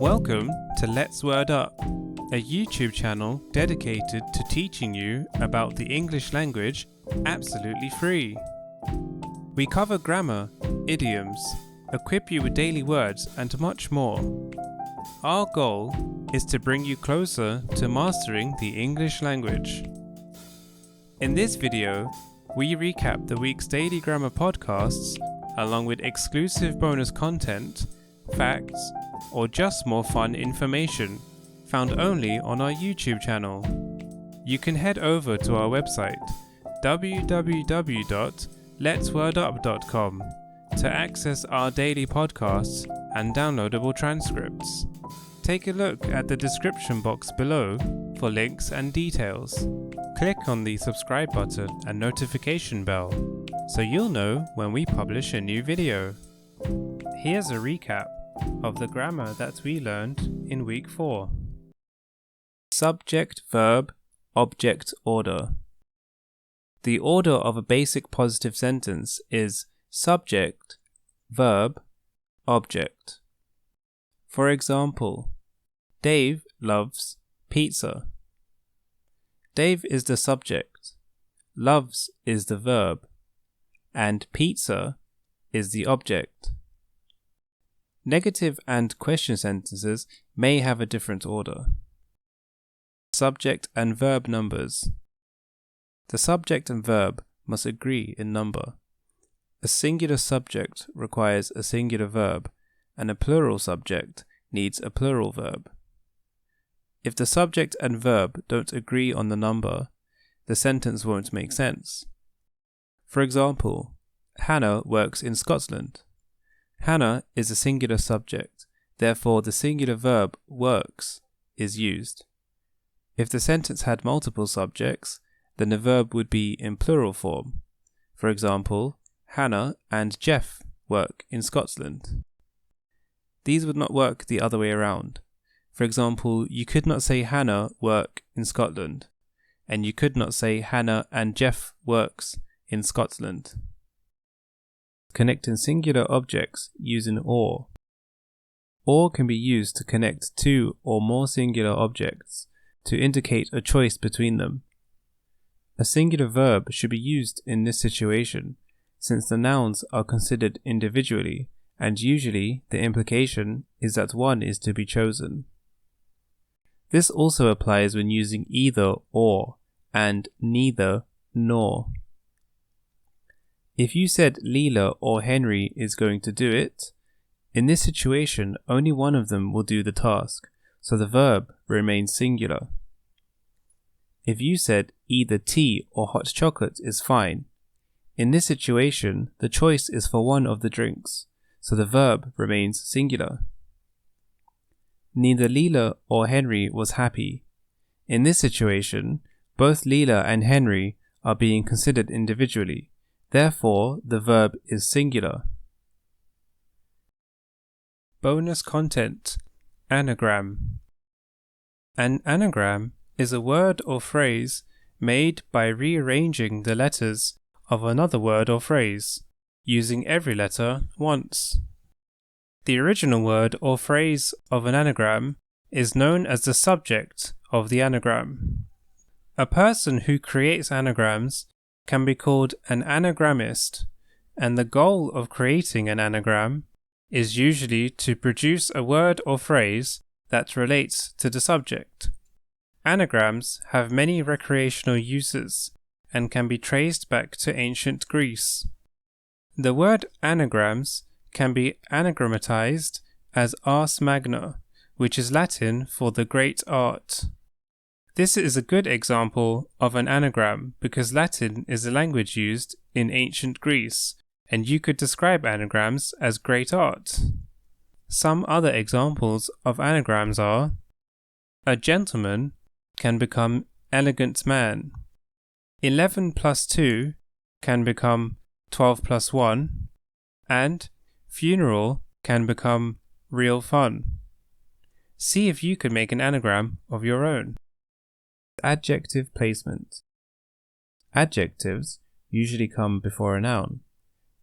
Welcome to Let's Word Up, a YouTube channel dedicated to teaching you about the English language absolutely free. We cover grammar, idioms, equip you with daily words and much more. Our goal is to bring you closer to mastering the English language. In this video, we recap the week's daily grammar podcasts along with exclusive bonus content, facts, or just more fun information found only on our YouTube channel. You can head over to our website www.letswordup.com to access our daily podcasts and downloadable transcripts. Take a look at the description box below for links and details. Click on the subscribe button and notification bell so you'll know when we publish a new video. Here's a recap of the grammar that we learned in week 4. Subject, verb, object order. The order of a basic positive sentence is subject, verb, object. For example, Dave loves pizza. Dave is the subject, loves is the verb, and pizza is the object. Negative and question sentences may have a different order. Subject and verb numbers. The subject and verb must agree in number. A singular subject requires a singular verb, and a plural subject needs a plural verb. If the subject and verb don't agree on the number, the sentence won't make sense. For example, Hannah works in Scotland. Hannah is a singular subject, therefore the singular verb works is used. If the sentence had multiple subjects, then the verb would be in plural form. For example, Hannah and Jeff work in Scotland. These would not work the other way around. For example, you could not say Hannah work in Scotland, and you could not say Hannah and Jeff works in Scotland. Connecting singular objects using or. Or can be used to connect two or more singular objects to indicate a choice between them. A singular verb should be used in this situation since the nouns are considered individually and usually the implication is that one is to be chosen. This also applies when using either or and neither nor. If you said Leela or Henry is going to do it, in this situation only one of them will do the task, so the verb remains singular. If you said either tea or hot chocolate is fine, in this situation the choice is for one of the drinks, so the verb remains singular. Neither Leela or Henry was happy. In this situation, both Leela and Henry are being considered individually. Therefore, the verb is singular. Bonus content. Anagram. An anagram is a word or phrase made by rearranging the letters of another word or phrase, using every letter once. The original word or phrase of an anagram is known as the subject of the anagram. A person who creates anagrams can be called an anagrammist, and the goal of creating an anagram is usually to produce a word or phrase that relates to the subject. Anagrams have many recreational uses and can be traced back to ancient Greece. The word anagrams can be anagrammatized as ars magna, which is Latin for the great art. This is a good example of an anagram because Latin is a language used in ancient Greece, and you could describe anagrams as great art. Some other examples of anagrams are: a gentleman can become elegant man. 11 plus 2 can become 12 plus 1, and funeral can become real fun. See if you can make an anagram of your own. Adjective placement. Adjectives usually come before a noun,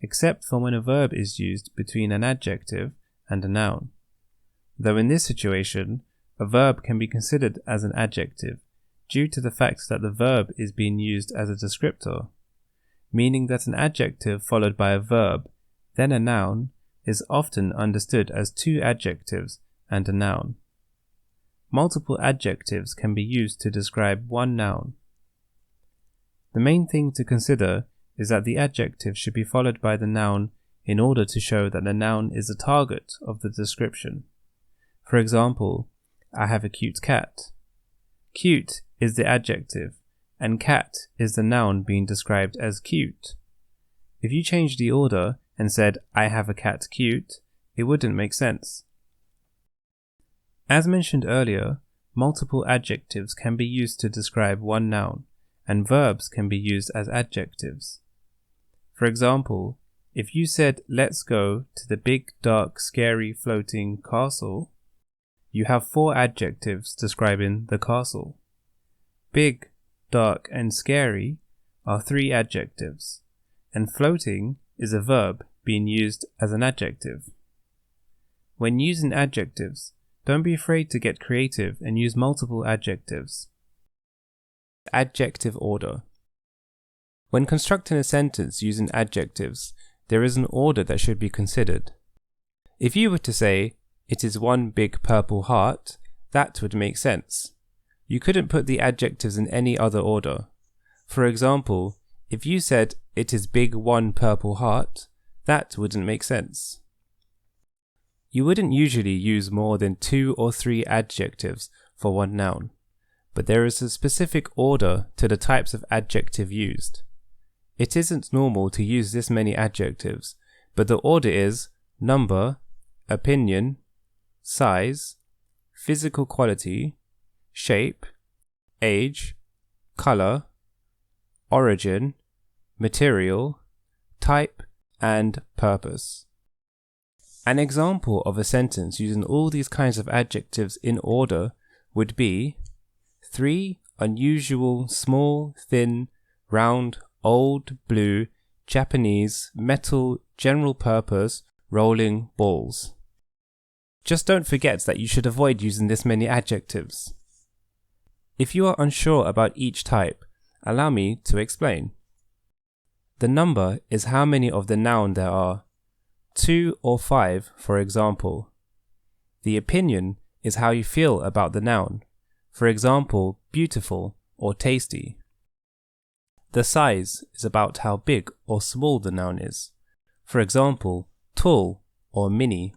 except for when a verb is used between an adjective and a noun. though in this situation, a verb can be considered as an adjective due to the fact that the verb is being used as a descriptor, meaning that an adjective followed by a verb, then a noun, is often understood as two adjectives and a noun. Multiple adjectives can be used to describe one noun. The main thing to consider is that the adjective should be followed by the noun in order to show that the noun is the target of the description. For example, I have a cute cat. Cute is the adjective, and cat is the noun being described as cute. If you changed the order and said, I have a cat cute, it wouldn't make sense. As mentioned earlier, multiple adjectives can be used to describe one noun, and verbs can be used as adjectives. For example, if you said, let's go to the big, dark, scary, floating castle, you have four adjectives describing the castle. Big, dark, and scary are three adjectives, and floating is a verb being used as an adjective. When using adjectives, don't be afraid to get creative and use multiple adjectives. Adjective order. When constructing a sentence using adjectives, there is an order that should be considered. If you were to say, it is one big purple heart, that would make sense. You couldn't put the adjectives in any other order. For example, if you said, it is big one purple heart, that wouldn't make sense. You wouldn't usually use more than 2 or 3 adjectives for one noun, but there is a specific order to the types of adjective used. It isn't normal to use this many adjectives, but the order is number, opinion, size, physical quality, shape, age, color, origin, material, type, and purpose. An example of a sentence using all these kinds of adjectives in order would be 3 unusual, small, thin, round, old, blue, Japanese, metal, general purpose, rolling balls. Just don't forget that you should avoid using this many adjectives. If you are unsure about each type, allow me to explain. The number is how many of the noun there are, 2 or 5 for example. The opinion is how you feel about the noun, for example, beautiful or tasty. The size is about how big or small the noun is, for example, tall or mini.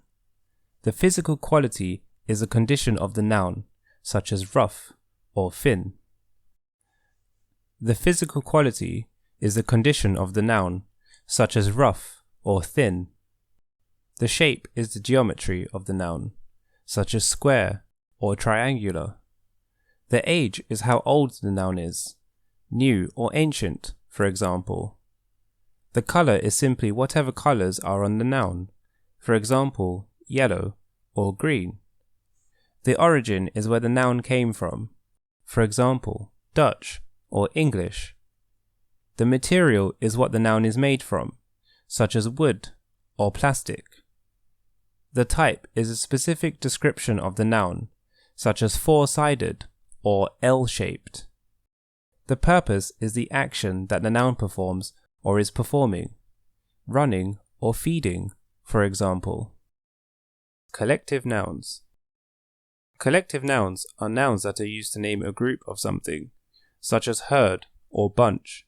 The physical quality is a condition of the noun, such as rough or thin. The physical quality is the condition of the noun, such as rough or thin. The shape is the geometry of the noun, such as square or triangular. The age is how old the noun is, new or ancient, for example. The color is simply whatever colors are on the noun, for example, yellow or green. The origin is where the noun came from, for example, Dutch or English. The material is what the noun is made from, such as wood or plastic. The type is a specific description of the noun, such as four-sided or L-shaped. The purpose is the action that the noun performs or is performing, running or feeding, for example. Collective nouns. Collective nouns are nouns that are used to name a group of something, such as herd or bunch.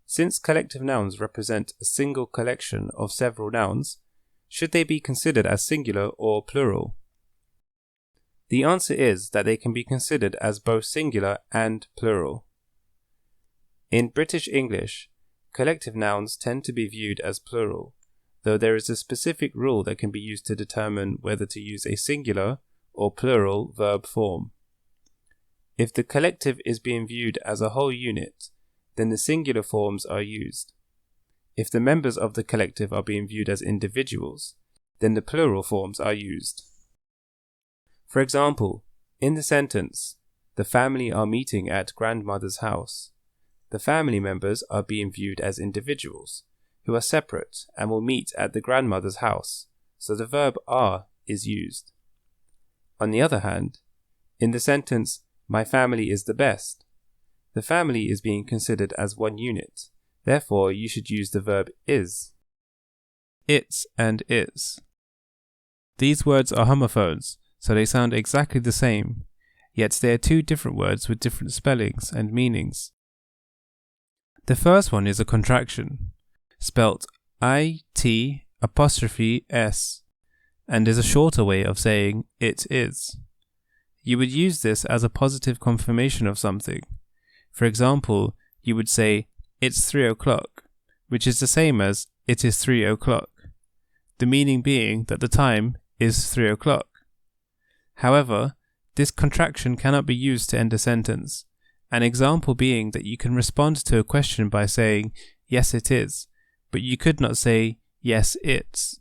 Since collective nouns represent a single collection of several nouns, should they be considered as singular or plural? The answer is that they can be considered as both singular and plural. In British English, collective nouns tend to be viewed as plural, though there is a specific rule that can be used to determine whether to use a singular or plural verb form. If the collective is being viewed as a whole unit, then the singular forms are used. If the members of the collective are being viewed as individuals, then the plural forms are used. For example, in the sentence, the family are meeting at grandmother's house, the family members are being viewed as individuals, who are separate and will meet at the grandmother's house, so the verb are is used. On the other hand, in the sentence, my family is the best, the family is being considered as one unit. Therefore, you should use the verb is. Its and its. These words are homophones, so they sound exactly the same, yet they are two different words with different spellings and meanings. The first one is a contraction, spelt it''s, and is a shorter way of saying it is. You would use this as a positive confirmation of something. For example, you would say, it's 3 o'clock, which is the same as it is 3 o'clock, the meaning being that the time is 3 o'clock. However, this contraction cannot be used to end a sentence, an example being that you can respond to a question by saying, yes it is, but you could not say, yes it's.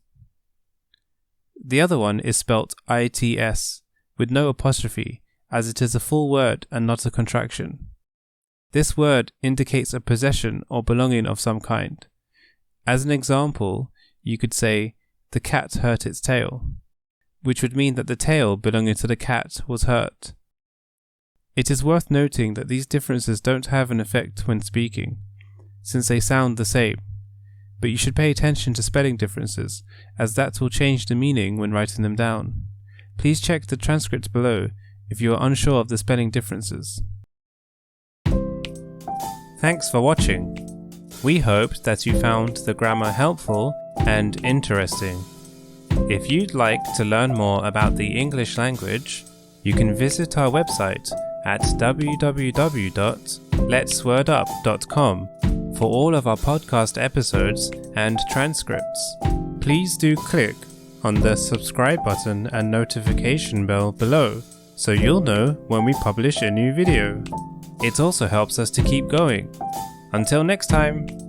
The other one is spelt its, with no apostrophe, as it is a full word and not a contraction. This word indicates a possession or belonging of some kind. As an example, you could say, the cat hurt its tail, which would mean that the tail belonging to the cat was hurt. It is worth noting that these differences don't have an effect when speaking, since they sound the same, but you should pay attention to spelling differences, as that will change the meaning when writing them down. Please check the transcript below if you are unsure of the spelling differences. Thanks for watching. We hoped that you found the grammar helpful and interesting. If you'd like to learn more about the English language, you can visit our website at www.letswordup.com for all of our podcast episodes and transcripts. Please do click on the subscribe button and notification bell below so you'll know when we publish a new video. It also helps us to keep going. Until next time!